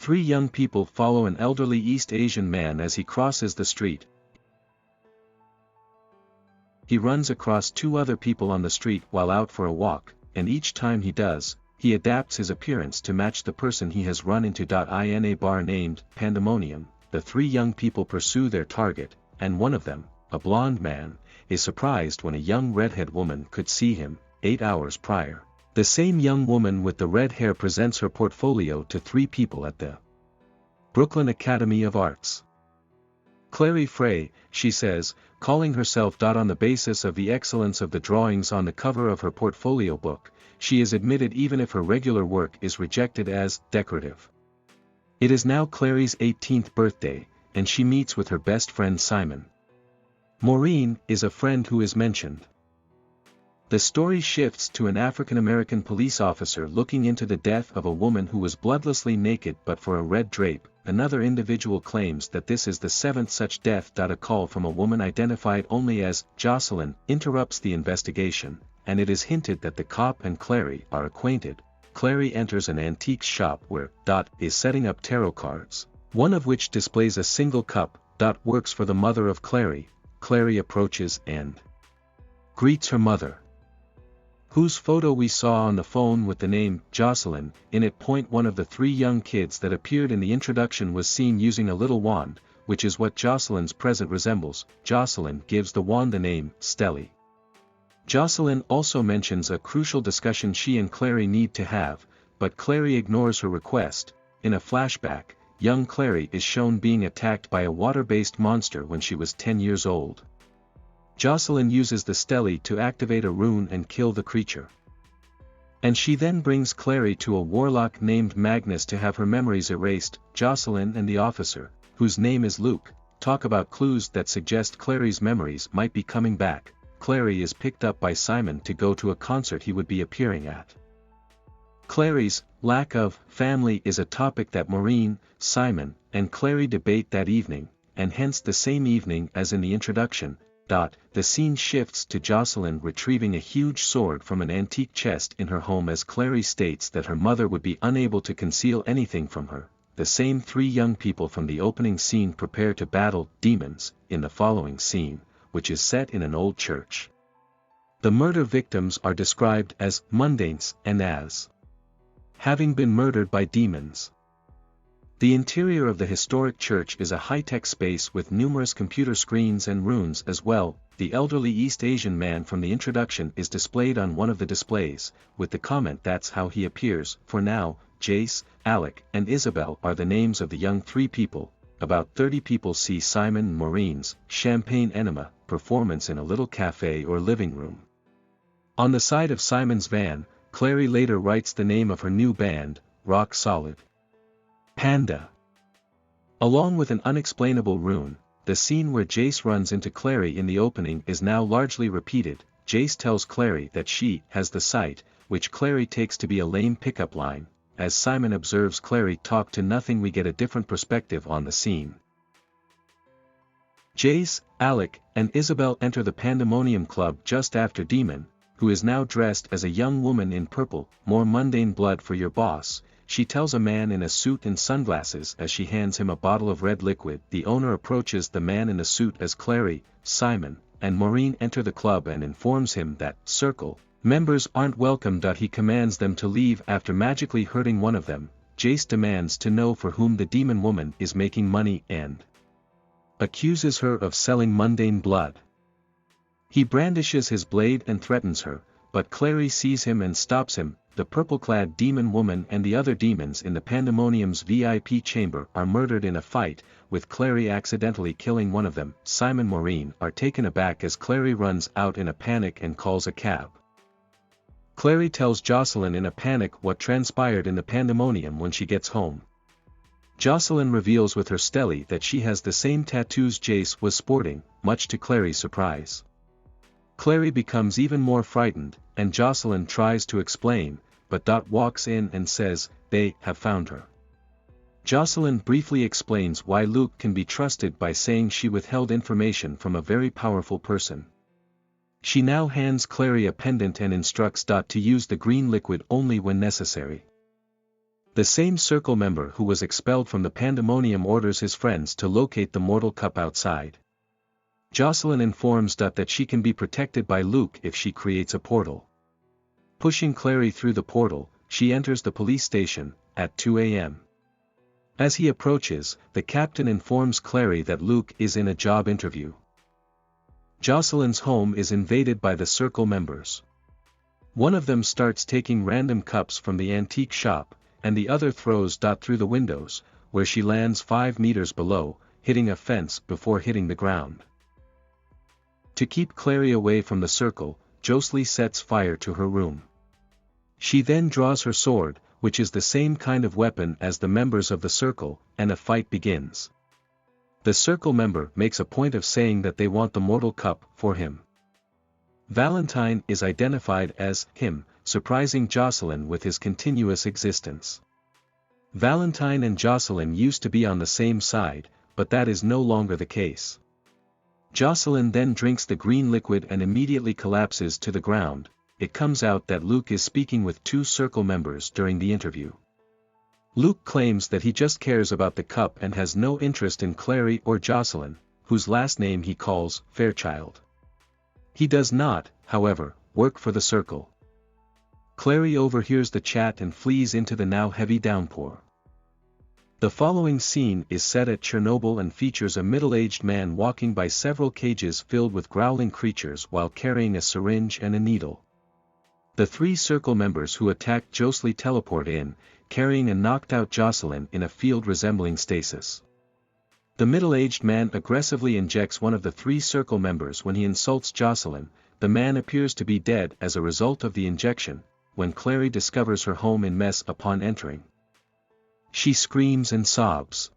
three young people follow an elderly East Asian man as he crosses the street. He runs across two other people on the street while out for a walk, and each time he does, he adapts his appearance to match the person he has run into. In a bar named Pandemonium, the three young people pursue their target, and one of them, a blonde man, is surprised when a young redhead woman could see him, 8 hours prior. The same young woman with the red hair presents her portfolio to three people at the Brooklyn Academy of Arts. Clary Fray, she says, calling herself. On the basis of the excellence of the drawings on the cover of her portfolio book, she is admitted even if her regular work is rejected as decorative. It is now Clary's 18th birthday, and she meets with her best friend Simon. Maureen is a friend who is mentioned. The story shifts to an African-American police officer looking into the death of a woman who was bloodlessly naked but for a red drape. Another individual claims that this is the seventh such death. A call from a woman identified only as Jocelyn interrupts the investigation, and it is hinted that the cop and Clary are acquainted. Clary enters an antique shop where is setting up tarot cards, one of which displays a single cup. Works for the mother of Clary. Clary approaches and greets her mother, whose photo we saw on the phone with the name Jocelyn in it. One of the three young kids that appeared in the introduction was seen using a little wand, which is what Jocelyn's present resembles. Jocelyn gives the wand the name Stelly. Jocelyn also mentions a crucial discussion she and Clary need to have, but Clary ignores her request. In a flashback, young Clary is shown being attacked by a water-based monster when she was 10 years old. Jocelyn uses the Stelly to activate a rune and kill the creature. And she then brings Clary to a warlock named Magnus to have her memories erased. Jocelyn and the officer, whose name is Luke, talk about clues that suggest Clary's memories might be coming back. Clary is picked up by Simon to go to a concert he would be appearing at. Clary's lack of family is a topic that Maureen, Simon, and Clary debate that evening, and hence the same evening as in the introduction. The scene shifts to Jocelyn retrieving a huge sword from an antique chest in her home as Clary states that her mother would be unable to conceal anything from her. The same three young people from the opening scene prepare to battle demons in the following scene, which is set in an old church. The murder victims are described as mundanes and as having been murdered by demons. The interior of the historic church is a high-tech space with numerous computer screens and runes as well. The elderly East Asian man from the introduction is displayed on one of the displays, with the comment that's how he appears. For now, Jace, Alec, and Isabelle are the names of the young three people. About 30 people see Simon and Maureen's champagne enema performance in a little cafe or living room. On the side of Simon's van, Clary later writes the name of her new band, Rock Solid Panda. Along with an unexplainable rune, the scene where Jace runs into Clary in the opening is now largely repeated. Jace tells Clary that she has the sight, which Clary takes to be a lame pickup line. As Simon observes Clary talk to nothing, we get a different perspective on the scene. Jace, Alec, and Isabelle enter the Pandemonium Club just after Demon, who is now dressed as a young woman in purple. More mundane blood for your boss, she tells a man in a suit and sunglasses as she hands him a bottle of red liquid. The owner approaches the man in the suit as Clary, Simon, and Maureen enter the club and informs him that circle members aren't welcome. He commands them to leave after magically hurting one of them. Jace demands to know for whom the demon woman is making money and accuses her of selling mundane blood. He brandishes his blade and threatens her, but Clary sees him and stops him. The purple-clad demon woman and the other demons in the Pandemonium's VIP chamber are murdered in a fight, with Clary accidentally killing one of them. Simon and Maureen are taken aback as Clary runs out in a panic and calls a cab. Clary tells Jocelyn in a panic what transpired in the Pandemonium when she gets home. Jocelyn reveals with her Stelly that she has the same tattoos Jace was sporting, much to Clary's surprise. Clary becomes even more frightened, and Jocelyn tries to explain, but walks in and says, they have found her. Jocelyn briefly explains why Luke can be trusted by saying she withheld information from a very powerful person. She now hands Clary a pendant and instructs to use the green liquid only when necessary. The same circle member who was expelled from the pandemonium orders his friends to locate the mortal cup outside. Jocelyn informs that she can be protected by Luke if she creates a portal. Pushing Clary through the portal, she enters the police station, at 2 a.m. As he approaches, the captain informs Clary that Luke is in a job interview. Jocelyn's home is invaded by the circle members. One of them starts taking random cups from the antique shop, and the other throws through the windows, where she lands 5 meters below, hitting a fence before hitting the ground. To keep Clary away from the circle, Jocelyn sets fire to her room. She then draws her sword, which is the same kind of weapon as the members of the circle, and a fight begins. The circle member makes a point of saying that they want the mortal cup for him. Valentine is identified as him, surprising Jocelyn with his continuous existence. Valentine and Jocelyn used to be on the same side, but that is no longer the case. Jocelyn then drinks the green liquid and immediately collapses to the ground. It comes out that Luke is speaking with 2 circle members during the interview. Luke claims that he just cares about the cup and has no interest in Clary or Jocelyn, whose last name he calls Fairchild. He does not, however, work for the circle. Clary overhears the chat and flees into the now heavy downpour. The following scene is set at Chernobyl and features a middle-aged man walking by several cages filled with growling creatures while carrying a syringe and a needle. The 3 circle members who attacked Jocelyn teleport in, carrying a knocked-out Jocelyn in a field resembling stasis. The middle-aged man aggressively injects one of the 3 circle members when he insults Jocelyn. The man appears to be dead as a result of the injection, when Clary discovers her home in mess upon entering. She screams and sobs.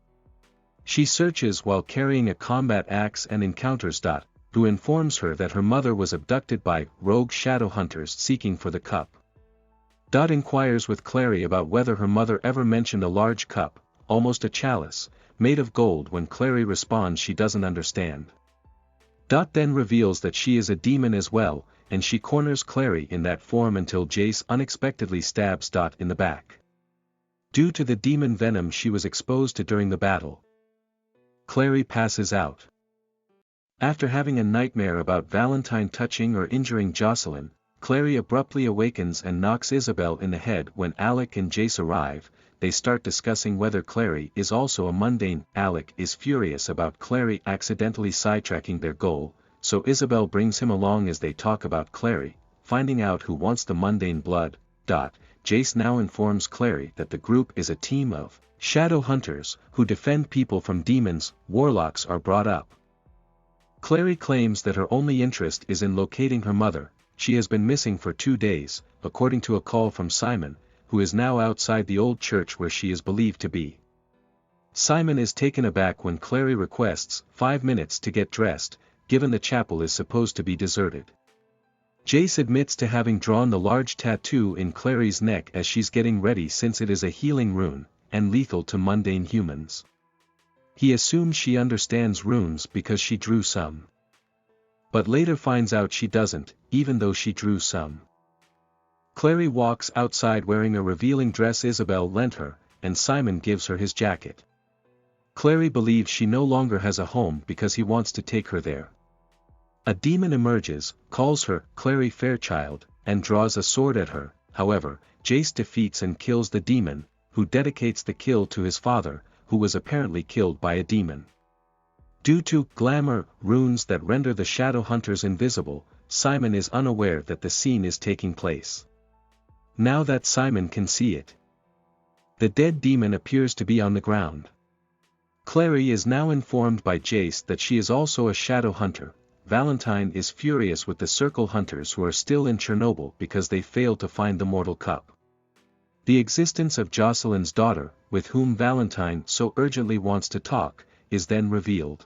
She searches while carrying a combat axe and encounters who informs her that her mother was abducted by rogue Shadowhunters seeking for the cup. Inquires with Clary about whether her mother ever mentioned a large cup, almost a chalice, made of gold when Clary responds she doesn't understand. Then reveals that she is a demon as well, and she corners Clary in that form until Jace unexpectedly stabs in the back. Due to the demon venom she was exposed to during the battle, Clary passes out. After having a nightmare about Valentine touching or injuring Jocelyn, Clary abruptly awakens and knocks Isabelle in the head. When Alec and Jace arrive, they start discussing whether Clary is also a mundane. Alec is furious about Clary accidentally sidetracking their goal, so Isabelle brings him along as they talk about Clary, finding out who wants the mundane blood. Jace now informs Clary that the group is a team of Shadowhunters who defend people from demons. Warlocks are brought up. Clary claims that her only interest is in locating her mother. She has been missing for 2 days, according to a call from Simon, who is now outside the old church where she is believed to be. Simon is taken aback when Clary requests 5 minutes to get dressed, given the chapel is supposed to be deserted. Jace admits to having drawn the large tattoo in Clary's neck as she's getting ready since it is a healing rune, and lethal to mundane humans. He assumes she understands runes because she drew some. But later finds out she doesn't, even though she drew some. Clary walks outside wearing a revealing dress Isabelle lent her, and Simon gives her his jacket. Clary believes she no longer has a home because he wants to take her there. A demon emerges, calls her Clary Fairchild, and draws a sword at her. However, Jace defeats and kills the demon, who dedicates the kill to his father, who was apparently killed by a demon. Due to glamour runes that render the Shadowhunters invisible, Simon is unaware that the scene is taking place. Now that Simon can see it, the dead demon appears to be on the ground. Clary is now informed by Jace that she is also a Shadowhunter. Valentine is furious with the Circle Hunters who are still in Chernobyl because they failed to find the mortal cup. The existence of Jocelyn's daughter, with whom Valentine so urgently wants to talk, is then revealed.